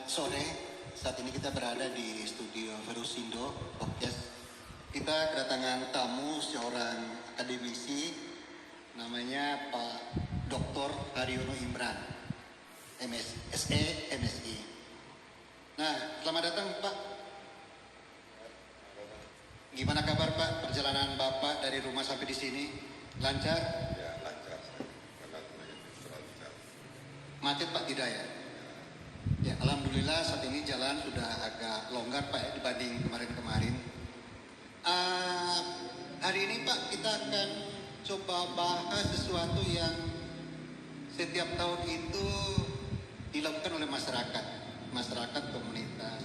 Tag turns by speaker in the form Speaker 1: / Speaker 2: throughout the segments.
Speaker 1: sore. Saat ini kita berada di studio Verusindo Podcast. Kita kedatangan tamu seorang akademisi, namanya Pak Dr. Haryono Imran, MSE, MSI. Nah, selamat datang Pak. Gimana kabar Pak? Perjalanan Bapak dari rumah sampai di sini lancar?
Speaker 2: Ya, lancar. Karena banyak lancar.
Speaker 1: Macet Pak tidak ya? Ya, alhamdulillah saat ini jalan sudah agak longgar Pak ya, dibanding kemarin-kemarin. Hari ini Pak kita akan coba bahas sesuatu yang setiap tahun itu dilakukan oleh masyarakat komunitas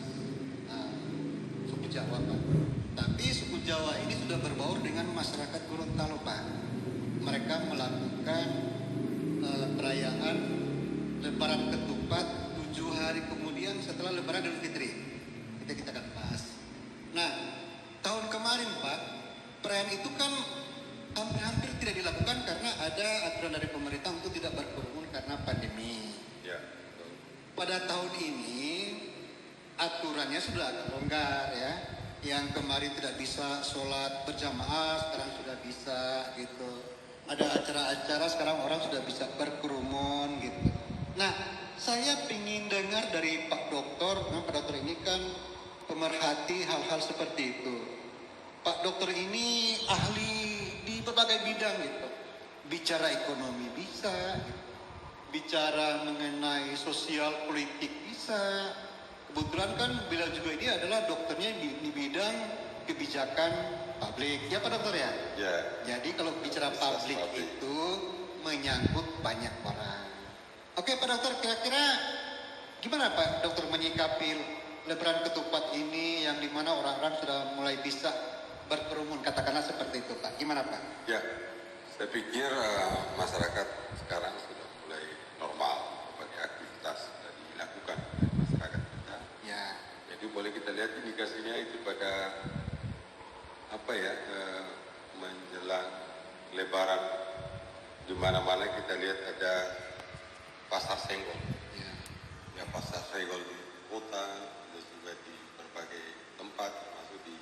Speaker 1: suku Jawa Pak. Tapi suku Jawa ini sudah berbaur dengan masyarakat Gorontalo Pak. Mereka melakukan perayaan Lebaran Ketupat 7 hari kemudian setelah Lebaran Idul Fitri. Kita akan bahas. Nah, tahun kemarin Pak, perayaan itu kan hampir tidak dilakukan karena ada aturan dari pemerintah untuk tidak berkerumun karena pandemi.
Speaker 2: Ya, betul.
Speaker 1: Pada tahun ini aturannya sudah agak longgar ya. Yang kemarin tidak bisa sholat berjamaah sekarang sudah bisa gitu. Ada acara-acara sekarang orang sudah bisa berkerumun gitu. Nah, saya ingin dengar dari Pak Dokter. Nah, Pak Dokter ini kan pemerhati hal-hal seperti itu. Pak Dokter ini ahli di berbagai bidang gitu. Bicara ekonomi bisa, gitu. Bicara mengenai sosial politik bisa. Kebetulan kan beliau juga ini adalah dokternya di bidang kebijakan publik. Ya Pak Dokter ya?
Speaker 2: Ya.
Speaker 1: Jadi kalau bicara publik itu menyangkut banyak orang. Oke Pak Dokter, kira-kira gimana Pak Dokter menyikapi Lebaran Ketupat ini yang dimana orang-orang sudah mulai bisa berkerumun, katakanlah seperti itu Pak. Gimana Pak?
Speaker 2: Ya, saya pikir masyarakat sekarang sudah mulai normal, berbagai aktivitas sudah dilakukan oleh masyarakat kita.
Speaker 1: Ya.
Speaker 2: Jadi boleh kita lihat indikasinya itu pada menjelang Lebaran, di mana-mana kita lihat ada pasar senggol. Ya, pasar senggol di kota, dan juga di berbagai tempat, termasuk di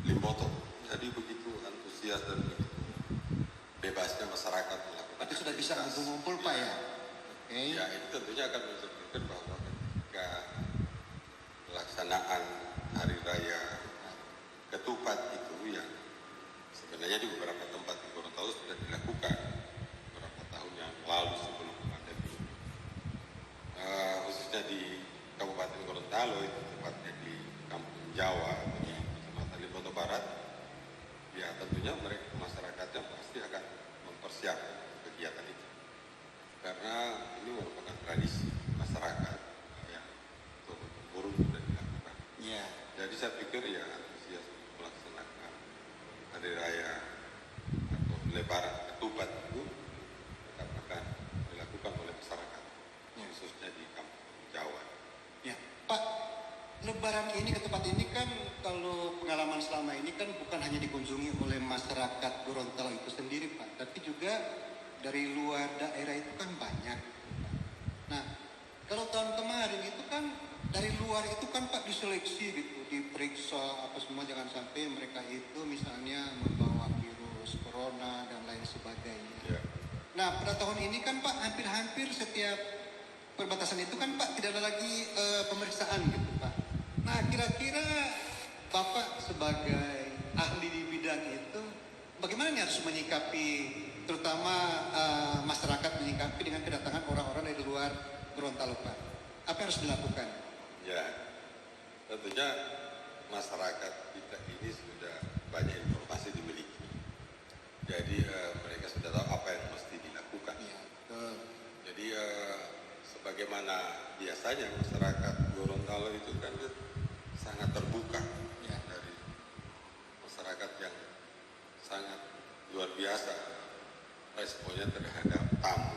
Speaker 2: Limboto. Jadi begitu antusias dan begitu bebasnya masyarakat melakukan.
Speaker 1: Berarti sudah bisa ngumpul-ngumpul Pak ya? Oke.
Speaker 2: Ya, itu tentunya akan menunjukkan bahwa ketika pelaksanaan Hari Raya Ketupat itu yang sebenarnya di beberapa tempat di Gorontalo sudah dilakukan beberapa tahun yang lalu sebelum pandemi. Khususnya di Kabupaten Gorontalo, itu tepatnya di Kampung Jawa, di Kecamatan Limboto Barat. Ya tentunya mereka masyarakatnya pasti akan mempersiapkan kegiatan itu karena ini merupakan tradisi masyarakat yang turun-temurun sudah dilakukan.
Speaker 1: Ya.
Speaker 2: Jadi saya pikir ya antusias melaksanakan Hari Raya atau Lebaran Ketupat itu tetap akan dilakukan oleh masyarakat, khususnya di Kampung Jawa.
Speaker 1: Ya, Pak, Lebaran ini Ketupat ini kan kalau pengalaman selama ini kan bukan hanya dikunjungi oleh masyarakat Gorontalo itu sendiri Pak, tapi juga dari luar daerah itu kan banyak. Nah, kalau tahun kemarin itu kan dari luar itu kan Pak diseleksi gitu, diperiksa apa semua, jangan sampai mereka itu misalnya membawa virus corona dan lain sebagainya.
Speaker 2: Ya.
Speaker 1: Nah, pada tahun ini kan Pak hampir-hampir setiap perbatasan itu kan Pak tidak ada lagi pemeriksaan gitu Pak. Nah, kira-kira Bapak sebagai ahli di bidang itu bagaimana nih harus menyikapi terutama masyarakat menyikapi dengan kedatangan orang-orang dari luar Gorontalo Pak? Apa yang harus dilakukan?
Speaker 2: Ya, tentunya masyarakat kita ini sudah banyak informasi dimiliki. Jadi mereka sudah tahu apa yang mesti dilakukan.
Speaker 1: Ya,
Speaker 2: Jadi sebagaimana biasanya masyarakat Gorontalo itu kan sangat terbuka,
Speaker 1: Ya.
Speaker 2: dari masyarakat yang sangat luar biasa responnya terhadap tamu.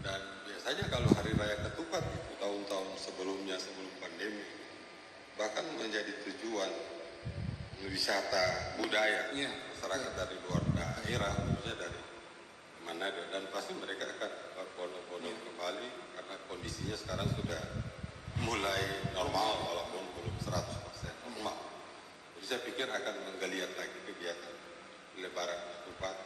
Speaker 2: Dan biasanya kalau Hari Raya Ketupat itu tahun-tahun sebelumnya, sebelum pandemi, bahkan menjadi tujuan wisata budaya
Speaker 1: Ya.
Speaker 2: masyarakat dari luar daerah, khususnya dari Manado, dan pasti mereka akan berbondong-bondong kembali karena kondisinya sekarang sudah mulai normal walaupun belum 100% normal. Jadi saya pikir akan menggeliat lagi kegiatan lebaran ketupat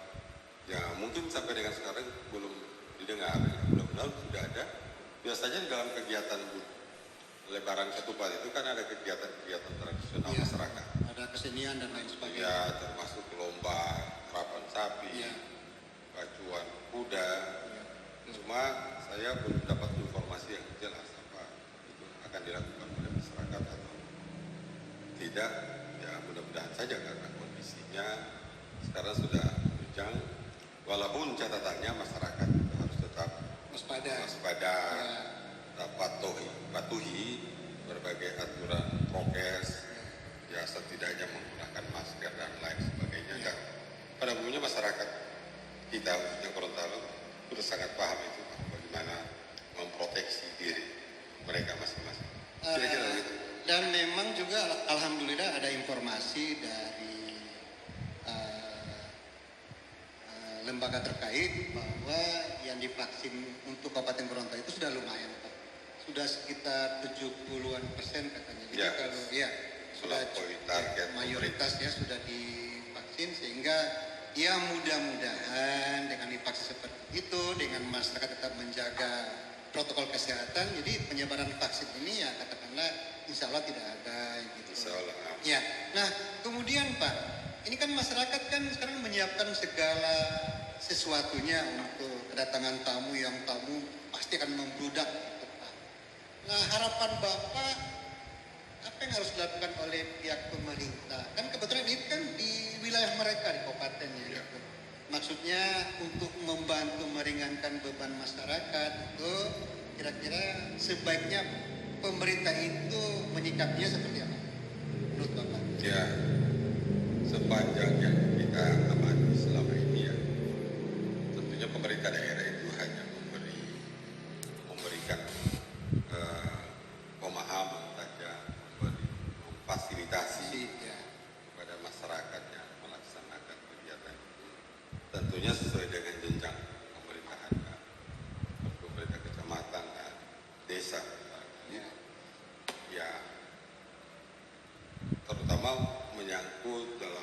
Speaker 2: yang mungkin sampai dengan sekarang belum didengar. Mudah-mudahan sudah ada. Biasanya di dalam kegiatan lebaran ketupat itu kan ada kegiatan-kegiatan tradisional
Speaker 1: Iya.
Speaker 2: masyarakat.
Speaker 1: Ada kesenian dan lain sebagainya.
Speaker 2: Ya, termasuk lomba kerapan sapi,
Speaker 1: Iya.
Speaker 2: pacuan kuda.
Speaker 1: Iya.
Speaker 2: Cuma saya belum dapat informasi yang jelas apa itu akan dilakukan oleh masyarakat atau tidak. Ya mudah-mudahan saja karena kondisinya sekarang sudah bujang. Walaupun catatannya masyarakat harus tetap
Speaker 1: Waspada.
Speaker 2: waspada,
Speaker 1: Ya.
Speaker 2: tetap patuhi berbagai aturan prokes, ya setidaknya menggunakan masker dan lain sebagainya.
Speaker 1: Ya.
Speaker 2: Dan pada umumnya masyarakat kita khususnya Gorontalo sudah sangat paham itu bagaimana memproteksi diri mereka masing-masing. Kira-kira begitu.
Speaker 1: Dan memang juga alhamdulillah ada informasi dari lembaga terkait bahwa yang divaksin untuk Kabupaten Gorontalo itu sudah lumayan, Pak. Sudah sekitar 70-an% katanya. Jadi
Speaker 2: Ya,
Speaker 1: kalau ya sudah
Speaker 2: melampaui target
Speaker 1: mayoritasnya sudah divaksin, sehingga ya mudah-mudahan dengan divaksin seperti itu, dengan masyarakat tetap menjaga protokol kesehatan, jadi penyebaran vaksin ini ya katakanlah insya Allah tidak ada gitu.
Speaker 2: Insya Allah.
Speaker 1: Ya, nah kemudian Pak, ini kan masyarakat kan sekarang menyiapkan segala sesuatunya untuk kedatangan tamu yang tamu pasti akan membludak gitu, Pak. Nah harapan Bapak apa yang harus dilakukan oleh pihak pemerintah? Kan kebetulan ini kan di wilayah mereka di kabupatennya gitu. Maksudnya untuk membantu meringankan beban masyarakat itu kira-kira sebaiknya pemerintah itu menyikapinya seperti apa menurut Bapak?
Speaker 2: Ya, sepanjang yang kita amati selama ini ya, tentunya pemerintah daerah itu hanya memberikan pemahaman saja, memfasilitasi
Speaker 1: Ya.
Speaker 2: kepada masyarakat yang melaksanakan kegiatan itu. Tentunya sesuai dengan jenjang pemerintahan, kan? Pemerintah kecamatan dan desa.
Speaker 1: Ya.
Speaker 2: Ya, terutama menyangkut dalam